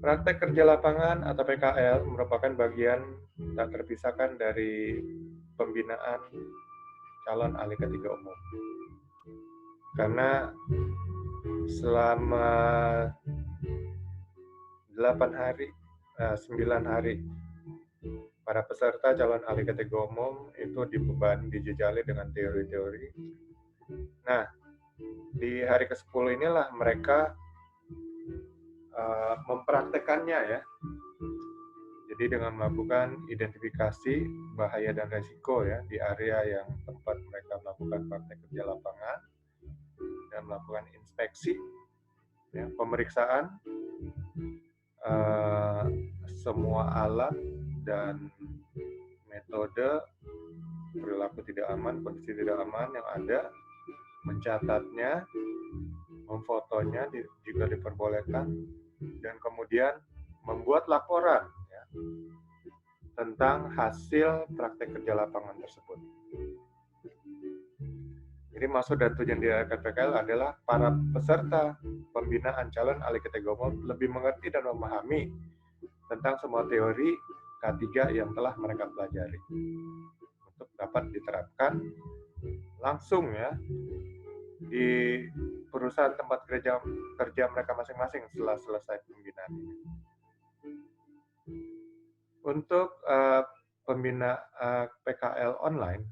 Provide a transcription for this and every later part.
Praktek kerja lapangan atau PKL merupakan bagian tak terpisahkan dari pembinaan calon ahli ketiga umum. Karena selama 9 hari, para peserta calon ahli ketiga umum itu dijejali dengan teori-teori. Nah, di hari ke-10 inilah mereka mempraktekannya ya. Jadi dengan melakukan identifikasi bahaya dan resiko ya di area yang tempat mereka melakukan praktek kerja lapangan dan melakukan inspeksi, ya, pemeriksaan semua alat dan metode perilaku tidak aman, kondisi tidak aman yang ada, mencatatnya, memfotonya jika diperbolehkan, dan kemudian membuat laporan ya, tentang hasil praktek kerja lapangan tersebut. Jadi maksud dan tujuan di PKL adalah para peserta pembinaan calon ahli ketiga umum lebih mengerti dan memahami tentang semua teori K3 yang telah mereka pelajari untuk dapat diterapkan langsung ya di perusahaan tempat kerja mereka masing-masing setelah selesai pembinaan ini. Untuk pembina PKL online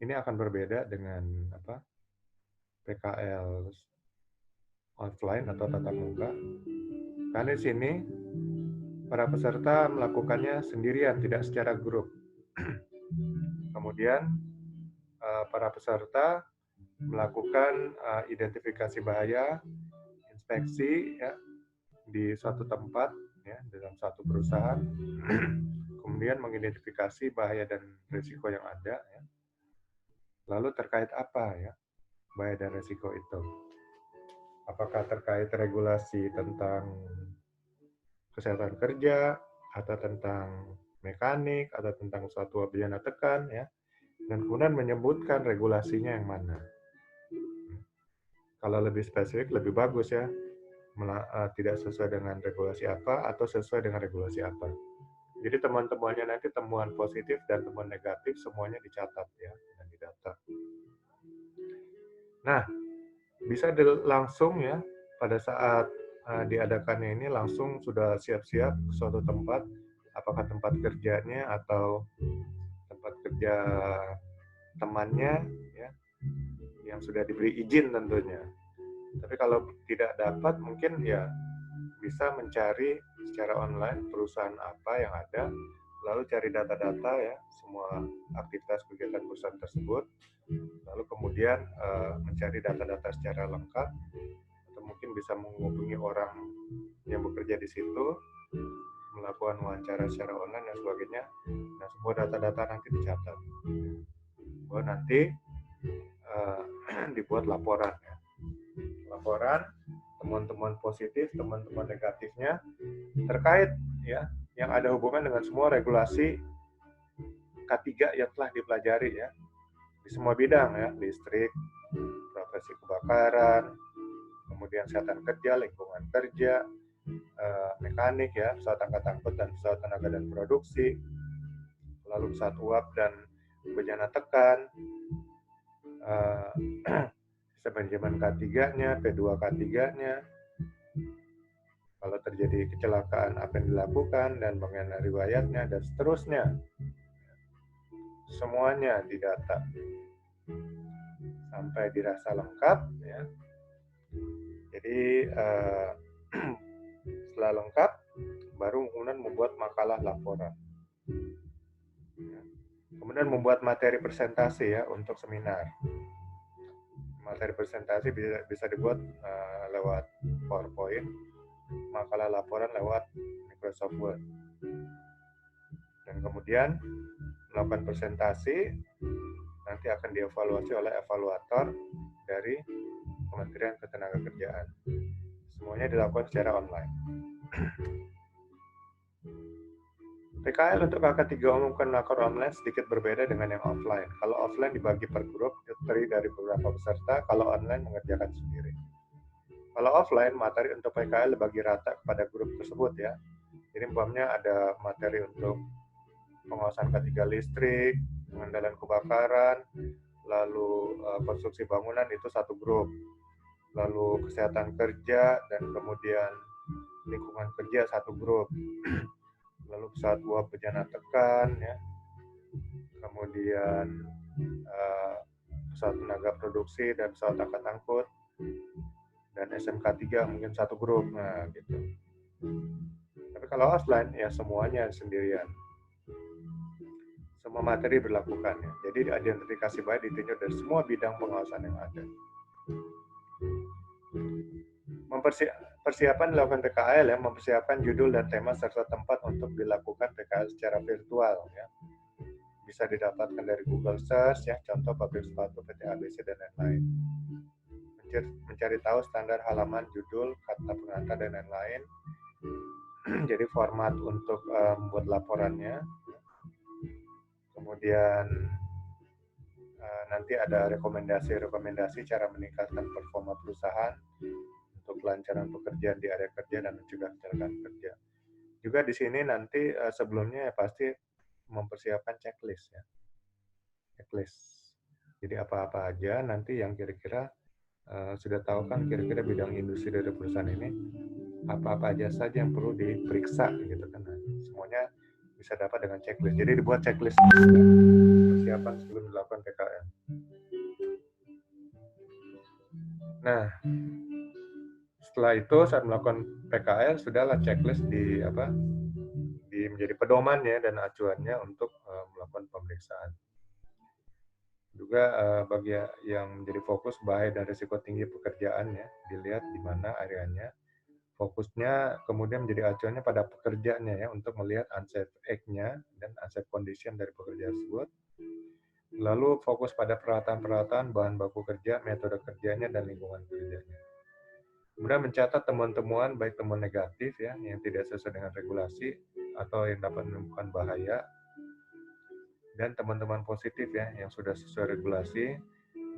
ini akan berbeda dengan PKL offline atau tatap muka. Karena di sini para peserta melakukannya sendirian, tidak secara grup. Kemudian para peserta melakukan identifikasi bahaya, inspeksi ya, di suatu tempat ya, dalam satu perusahaan, kemudian mengidentifikasi bahaya dan risiko yang ada ya. Lalu terkait apa ya bahaya dan risiko itu? Apakah terkait regulasi tentang kesehatan kerja, atau tentang mekanik, atau tentang suatu bejana tekan ya, dan kemudian menyebutkan regulasinya yang mana. Kalau lebih spesifik lebih bagus ya, tidak sesuai dengan regulasi apa atau sesuai dengan regulasi apa. Jadi temuan-temuannya nanti temuan positif dan temuan negatif semuanya dicatat ya dan didata. Nah, bisa langsung ya pada saat diadakannya ini langsung sudah siap-siap ke suatu tempat, apakah tempat kerjanya atau tempat kerja temannya ya, yang sudah diberi izin tentunya. Tapi kalau tidak dapat mungkin ya bisa mencari secara online perusahaan apa yang ada, lalu cari data-data ya semua aktivitas kegiatan perusahaan tersebut, lalu kemudian mencari data-data secara lengkap, atau mungkin bisa menghubungi orang yang bekerja di situ, melakukan wawancara secara online dan sebagainya. Nah, semua data-data nanti dicatat, bahwa nanti dibuat laporan ya. Laporan temuan-temuan positif, temuan-temuan negatifnya terkait ya yang ada hubungan dengan semua regulasi K3 yang telah dipelajari ya di semua bidang ya, listrik, profesi kebakaran, kemudian kesehatan kerja, lingkungan kerja, mekanik ya, pesawat angkut dan pesawat tenaga dan produksi, lalu pesawat uap dan bejana tekan, manajemen K3-nya, P2 K3-nya, kalau terjadi kecelakaan apa yang dilakukan dan bagaimana riwayatnya dan seterusnya. Semuanya didata sampai dirasa lengkap ya. Jadi setelah lengkap baru kemudian membuat makalah laporan. Kemudian membuat materi presentasi ya untuk seminar. Materi presentasi bisa dibuat lewat PowerPoint, makalah laporan lewat Microsoft Word. Dan kemudian melakukan presentasi, nanti akan dievaluasi oleh evaluator dari Kementerian Ketenagakerjaan. Semuanya dilakukan secara online. PKL untuk KK3 umum melakukan online sedikit berbeda dengan yang offline. Kalau offline dibagi per grup, terdiri dari beberapa peserta, kalau online mengerjakan sendiri. Kalau offline, materi untuk PKL dibagi rata kepada grup tersebut ya. Jadi umpamanya ada materi untuk pengawasan K3 listrik, pengendalian kebakaran, lalu konstruksi bangunan itu satu grup, lalu kesehatan kerja dan kemudian lingkungan kerja satu grup, lalu pesawat buah bejana tekan ya, kemudian pesawat tenaga produksi dan pesawat angkat angkut, dan SMK 3 mungkin satu grup. Nah gitu. Tapi kalau offline ya semuanya sendirian, semua materi berlakukan ya. Jadi identifikasi baik ditinjau dari semua bidang pengawasan yang ada. Persiapan dilakukan PKL ya, mempersiapkan judul dan tema serta tempat untuk dilakukan PKL secara virtual ya. Bisa didapatkan dari Google Search ya, contoh pabrik sepatu PT ABC dan lain-lain. Mencari tahu standar halaman, judul, kata pengantar dan lain-lain. Jadi format untuk membuat laporannya. Kemudian nanti ada rekomendasi cara meningkatkan performa perusahaan untuk kelancaran pekerjaan di area kerja dan mencegah kecelakaan kerja. Juga di sini nanti sebelumnya ya pasti mempersiapkan checklist ya. Checklist. Jadi apa-apa aja nanti yang kira-kira sudah tahu kan kira-kira bidang industri dari perusahaan ini apa-apa aja saja yang perlu diperiksa gitu kan. Nah, semuanya bisa dapat dengan checklist. Jadi dibuat checklist persiapan sebelum dilakukan PKL. Nah, setelah itu saat melakukan PKL sudahlah checklist menjadi pedomannya dan acuannya untuk melakukan pemeriksaan. Juga bagi yang menjadi fokus bahaya dan risiko tinggi pekerjaan ya, dilihat di mana areanya. Fokusnya kemudian menjadi acuannya pada pekerjaannya ya, untuk melihat unsafe act-nya dan unsafe condition dari pekerja tersebut. Lalu fokus pada peralatan-peralatan, bahan baku kerja, metode kerjanya, dan lingkungan kerjanya. Kemudian mencatat temuan-temuan, baik temuan negatif ya, yang tidak sesuai dengan regulasi atau yang dapat menimbulkan bahaya, dan teman-teman positif ya, yang sudah sesuai regulasi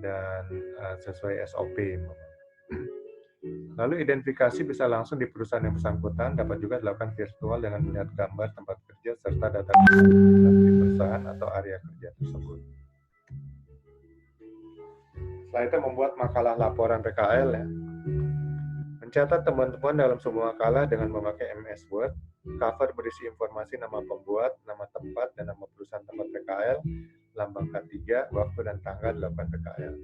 dan sesuai SOP. Lalu identifikasi bisa langsung di perusahaan yang bersangkutan, dapat juga dilakukan virtual dengan melihat gambar tempat kerja serta data di perusahaan atau area kerja tersebut. Setelah itu membuat makalah laporan PKL ya. Mencatat teman-teman dalam semua makalah dengan memakai MS Word. Cover berisi informasi nama pembuat, nama tempat, dan nama perusahaan tempat PKL, lambang K3, waktu dan tanggal dilakukan PKL.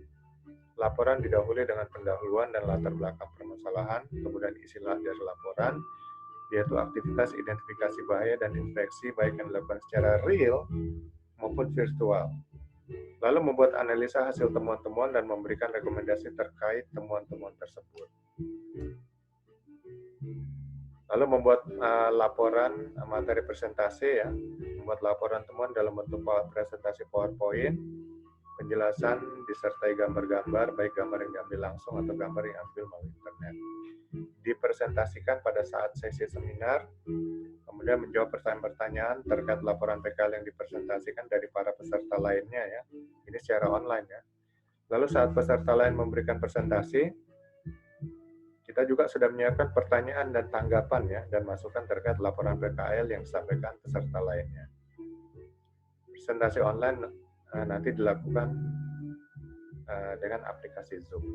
Laporan didahului dengan pendahuluan dan latar belakang permasalahan, kemudian isi dari laporan, yaitu aktivitas identifikasi bahaya dan inspeksi baik yang dilakukan secara real maupun virtual. Lalu membuat analisa hasil temuan-temuan dan memberikan rekomendasi terkait temuan-temuan tersebut. Lalu membuat laporan materi presentasi ya, membuat laporan temuan dalam bentuk presentasi PowerPoint, penjelasan disertai gambar-gambar, baik gambar yang diambil langsung atau gambar yang diambil melalui internet. Dipresentasikan pada saat sesi seminar, kemudian menjawab pertanyaan-pertanyaan terkait laporan PKL yang dipresentasikan dari para peserta lainnya ya. Ini secara online ya. Lalu saat peserta lain memberikan presentasi, kita juga sudah menyiapkan pertanyaan dan tanggapan ya, dan masukan terkait laporan PKL yang disampaikan peserta lainnya. Presentasi online nanti dilakukan dengan aplikasi Zoom.